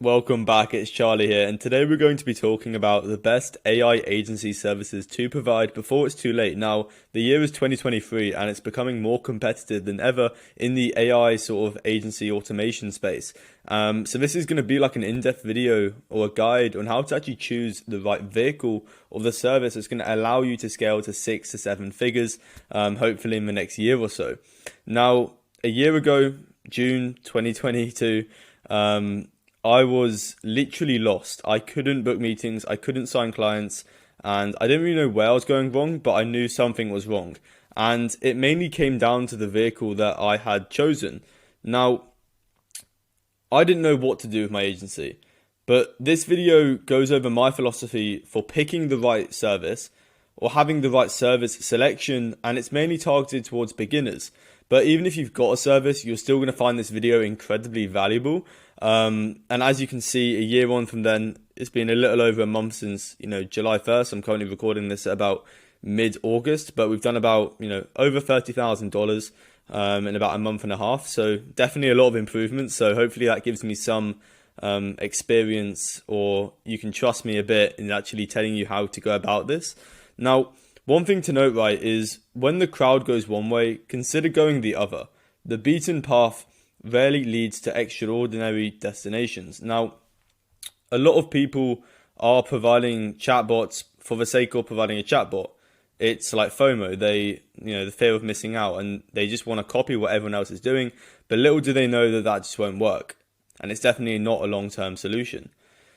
Welcome back, it's Charlie here, and today we're going to be talking about the best AI agency services to provide before it's too late. Now, the year is 2023 and it's becoming more competitive than ever in the AI sort of agency automation space. So this is going to be like an in-depth video or a guide on how to actually choose the right vehicle or the service that's going to allow you to scale to 6 to 7 figures, hopefully in the next year or so. Now, a year ago, June 2022, I was literally lost. I couldn't book meetings, I couldn't sign clients, and I didn't really know where I was going wrong, but I knew something was wrong. And it mainly came down to the vehicle that I had chosen. Now, I didn't know what to do with my agency, but this video goes over my philosophy for picking the right service or having the right service selection, and it's mainly targeted towards beginners. But even if you've got a service, you're still going to find this video incredibly valuable. And as you can see, a year on from then, it's been a little over a month since, July 1st. I'm currently recording this at about mid-August, but we've done about, over $30,000 in about a month and a half. So definitely a lot of improvements. So hopefully that gives me some experience, or you can trust me a bit in actually telling you how to go about this. Now, one thing to note, right, is when the crowd goes one way, consider going the other. The beaten path rarely leads to extraordinary destinations. Now, a lot of people are providing chatbots for the sake of providing a chatbot. It's like FOMO. The fear of missing out, and they just want to copy what everyone else is doing. But little do they know that that just won't work. And it's definitely not a long-term solution.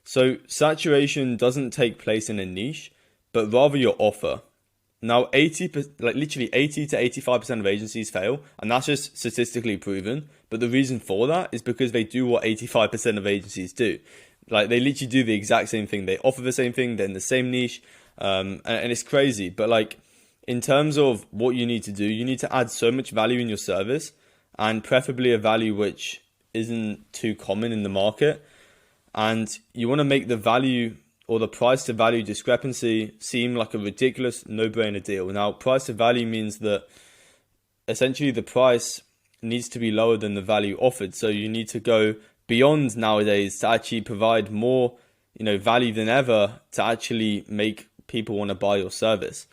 So saturation doesn't take place in a niche, but rather your offer. Now, literally 80 to 85% of agencies fail, and that's just statistically proven. But the reason for that is because they do what 85% of agencies do. Like, they literally do the exact same thing. They offer the same thing. They're in the same niche, and it's crazy. But like, in terms of what you need to do, you need to add so much value in your service, and preferably a value which isn't too common in the market. And you want to make the value or the price to value discrepancy seem like a ridiculous no-brainer deal. Now, price to value means that essentially the price needs to be lower than the value offered. So you need to go beyond nowadays to actually provide more, value than ever to actually make people want to buy your service.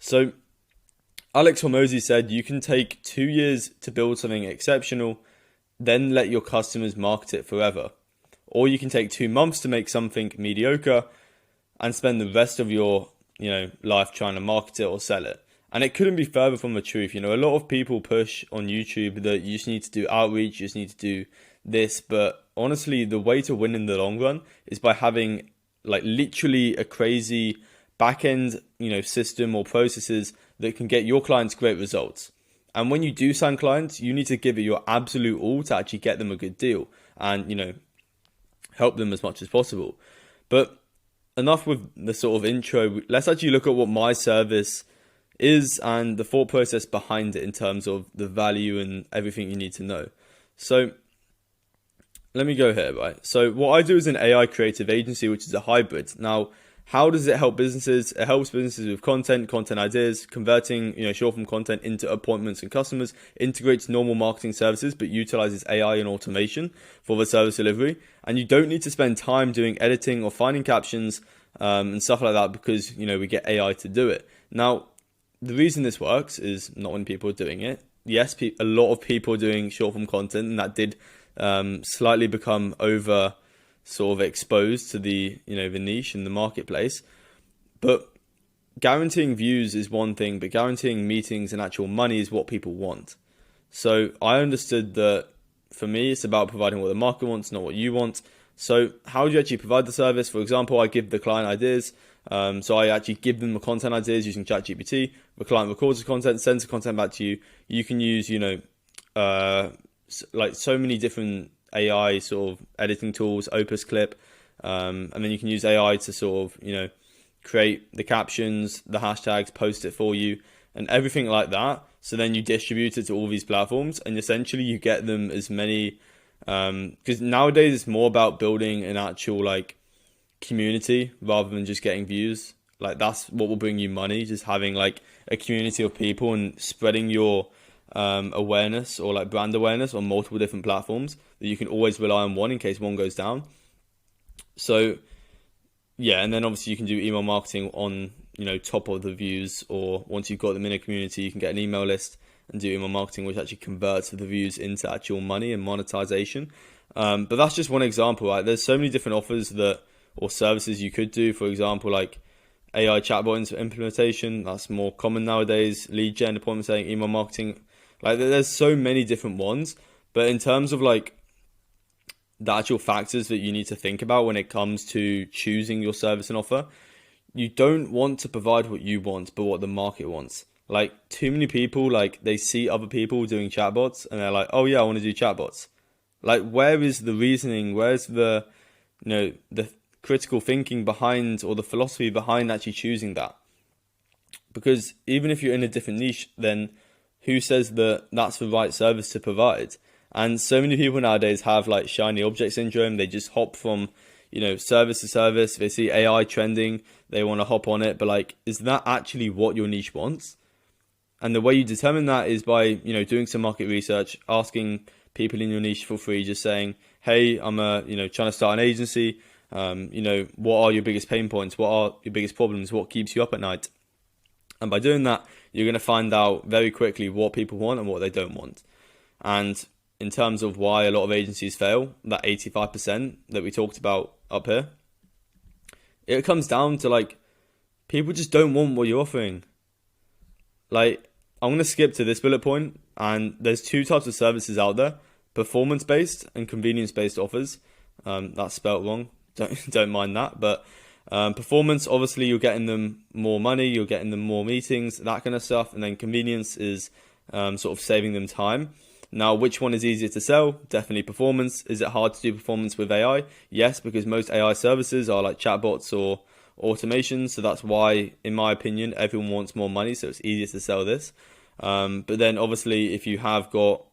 So Alex Hormozy said you can take 2 years to build something exceptional, then let your customers market it forever. Or you can take 2 months to make something mediocre and spend the rest of your, life trying to market it or sell it. And it couldn't be further from the truth. A lot of people push on YouTube that you just need to do outreach, you just need to do this. But honestly, the way to win in the long run is by having like literally a crazy backend, system or processes that can get your clients great results. And when you do sign clients, you need to give it your absolute all to actually get them a good deal and, help them as much as possible. But enough with the sort of intro. Let's actually look at what my service is and the thought process behind it in terms of the value and everything you need to know. So let me go here, right? So what I do is an AI creative agency, which is a hybrid. Now, how does it help businesses? It helps businesses with content ideas, converting, short form content into appointments and customers, integrates normal marketing services, but utilizes AI and automation for the service delivery. And you don't need to spend time doing editing or finding captions and stuff like that because, we get AI to do it. Now, the reason this works is not when people are doing it. Yes, a lot of people are doing short form content, and that did slightly become over sort of exposed to the the niche in the marketplace. But guaranteeing views is one thing, but guaranteeing meetings and actual money is what people want. So I understood that for me it's about providing what the market wants, not what you want. So how do you actually provide the service? For example, I give the client ideas, so I actually give them the content ideas using ChatGPT. The client records the content, sends the content back to you. You can use like so many different AI sort of editing tools, Opus Clip, and then you can use AI to sort of, create the captions, the hashtags, post it for you, and everything like that. So then you distribute it to all these platforms, and essentially you get them as many, because nowadays it's more about building an actual like community rather than just getting views. Like that's what will bring you money, just having like a community of people and spreading your awareness or like brand awareness on multiple different platforms that you can always rely on one in case one goes down. So yeah, and then obviously you can do email marketing on, top of the views, or once you've got them in a community, you can get an email list and do email marketing, which actually converts the views into actual money and monetization. But that's just one example, right? There's so many different offers or services you could do. For example, like AI chatbot implementation, that's more common nowadays. Lead gen, appointment setting, email marketing. Like there's so many different ones. But in terms of like the actual factors that you need to think about when it comes to choosing your service and offer, you don't want to provide what you want, but what the market wants. Like too many people, like they see other people doing chatbots and they're like, oh yeah, I want to do chatbots. Like where is the reasoning? Where's the critical thinking behind, or the philosophy behind actually choosing that? Because even if you're in a different niche, then who says that that's the right service to provide? And so many people nowadays have like shiny object syndrome. They just hop from, service to service. They see AI trending, they want to hop on it. But like, is that actually what your niche wants? And the way you determine that is by, doing some market research, asking people in your niche for free, just saying, hey, I'm trying to start an agency. What are your biggest pain points? What are your biggest problems? What keeps you up at night? And by doing that, you're going to find out very quickly what people want and what they don't want. And in terms of why a lot of agencies fail, that 85% that we talked about up here, it comes down to like, people just don't want what you're offering. Like, I'm going to skip to this bullet point, and there's two types of services out there: performance-based and convenience-based offers. That's spelt wrong. Don't mind that. But performance, obviously, you're getting them more money, you're getting them more meetings, that kind of stuff. And then convenience is sort of saving them time. Now, which one is easier to sell? Definitely performance. Is it hard to do performance with AI? Yes, because most AI services are like chatbots or automation. So that's why, in my opinion, everyone wants more money. So it's easier to sell this. But then obviously, if you have got,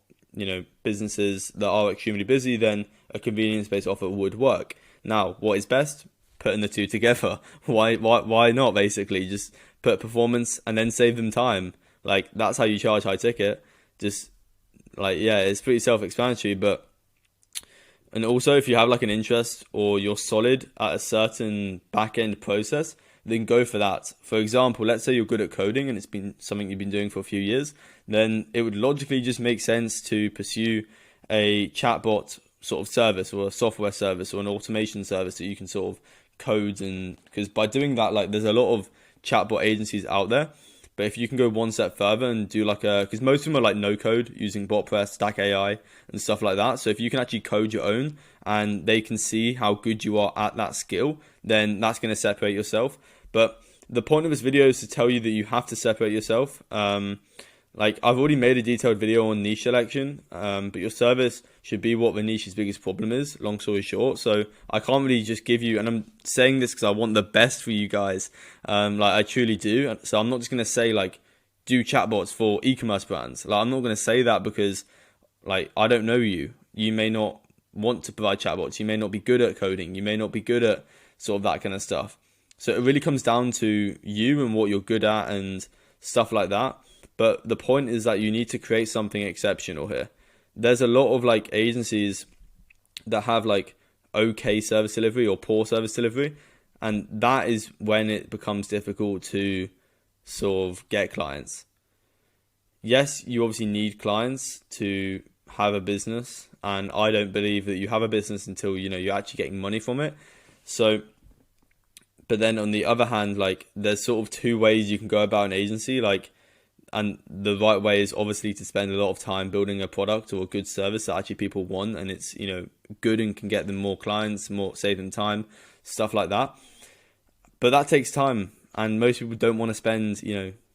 businesses that are extremely busy, then a convenience-based offer would work. Now, what is best? Putting the two together. Why not? Basically, just put performance and then save them time. Like, that's how you charge high ticket. Just like, yeah, it's pretty self-explanatory. But, and also, if you have like an interest, or you're solid at a certain back-end process, then go for that. For example, let's say you're good at coding and it's been something you've been doing for a few years, then it would logically just make sense to pursue a chatbot sort of service, or a software service, or an automation service that you can sort of code. And because by doing that, like, there's a lot of chatbot agencies out there. But if you can go one step further and do like because most of them are like no code, using BotPress, Stack AI and stuff like that. So if you can actually code your own and they can see how good you are at that skill, then that's going to separate yourself. But the point of this video is to tell you that you have to separate yourself. Like, I've already made a detailed video on niche selection, but your service should be what the niche's biggest problem is, long story short. So I can't really just give you, and I'm saying this because I want the best for you guys. Like, I truly do. So I'm not just going to say, like, do chatbots for e-commerce brands. Like, I'm not going to say that because, like, I don't know you. You may not want to provide chatbots. You may not be good at coding. You may not be good at sort of that kind of stuff. So it really comes down to you and what you're good at and stuff like that. But the point is that you need to create something exceptional here. There's a lot of like agencies that have like okay service delivery or poor service delivery. And that is when it becomes difficult to sort of get clients. Yes, you obviously need clients to have a business. And I don't believe that you have a business until, you're actually getting money from it. So, but then on the other hand, like, there's sort of two ways you can go about an agency. Like, and the right way is obviously to spend a lot of time building a product or a good service that actually people want, and it's, good and can get them more clients, save them time, stuff like that. But that takes time, and most people don't want to spend,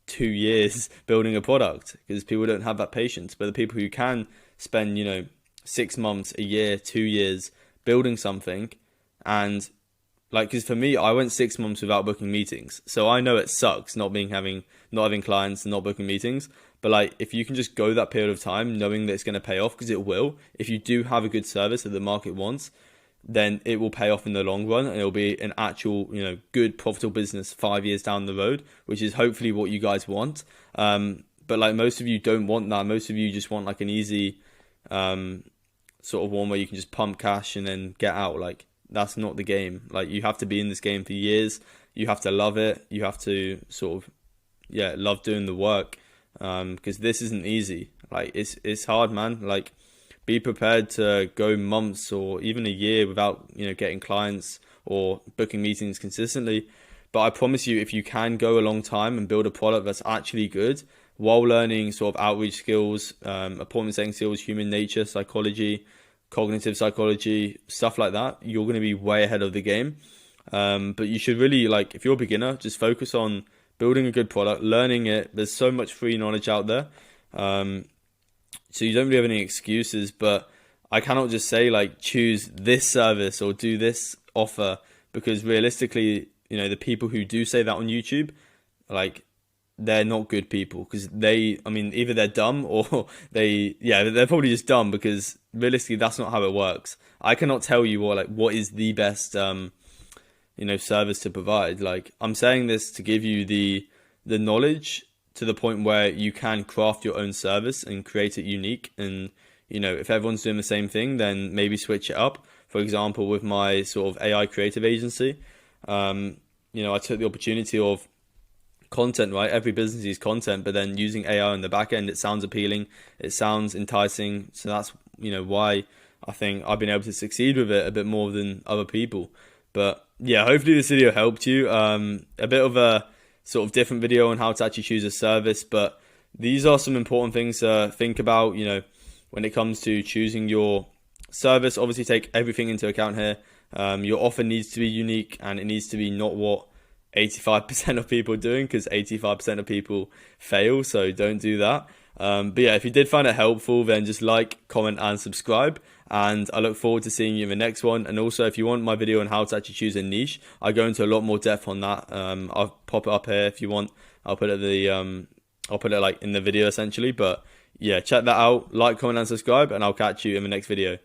2 years building a product because people don't have that patience. But the people who can spend, 6 months, a year, 2 years building something, and like, because for me, I went 6 months without booking meetings. So I know it sucks not having clients and not booking meetings. But like, if you can just go that period of time knowing that it's going to pay off, because it will, if you do have a good service that the market wants, then it will pay off in the long run, and it'll be an actual, good profitable business 5 years down the road, which is hopefully what you guys want. But like, most of you don't want that. Most of you just want like an easy sort of one where you can just pump cash and then get out. Like, that's not the game. Like, you have to be in this game for years. You have to love it. You have to sort of, yeah, love doing the work, because this isn't easy. Like, it's hard, man. Like, be prepared to go months or even a year without, getting clients or booking meetings consistently. But I promise you, if you can go a long time and build a product that's actually good while learning sort of outreach skills, appointment setting skills, human nature, psychology, cognitive psychology, stuff like that, you're going to be way ahead of the game. But you should really, like, if you're a beginner, just focus on building a good product, learning it. There's so much free knowledge out there. So you don't really have any excuses, but I cannot just say, like, choose this service or do this offer, because realistically, the people who do say that on YouTube, like, they're not good people, because either they're dumb or they're probably just dumb, because realistically, that's not how it works. I cannot tell you what is the best, service to provide. Like, I'm saying this to give you the knowledge to the point where you can craft your own service and create it unique. And, if everyone's doing the same thing, then maybe switch it up. For example, with my sort of AI creative agency, I took the opportunity of content, right? Every business uses content, but then using AI on the back end, it sounds appealing, it sounds enticing. So that's, why I think I've been able to succeed with it a bit more than other people. But yeah, hopefully this video helped you. A bit of a sort of different video on how to actually choose a service, but these are some important things to think about, when it comes to choosing your service. Obviously, take everything into account here. Your offer needs to be unique, and it needs to be not what 85% of people are doing, because 85% of people fail, so don't do that. But yeah, if you did find it helpful, then just like, comment, and subscribe. And I look forward to seeing you in the next one. And also, if you want my video on how to actually choose a niche, I go into a lot more depth on that. I'll pop it up here if you want. I'll put it like in the video essentially. But yeah, check that out. Like, comment, and subscribe, and I'll catch you in the next video.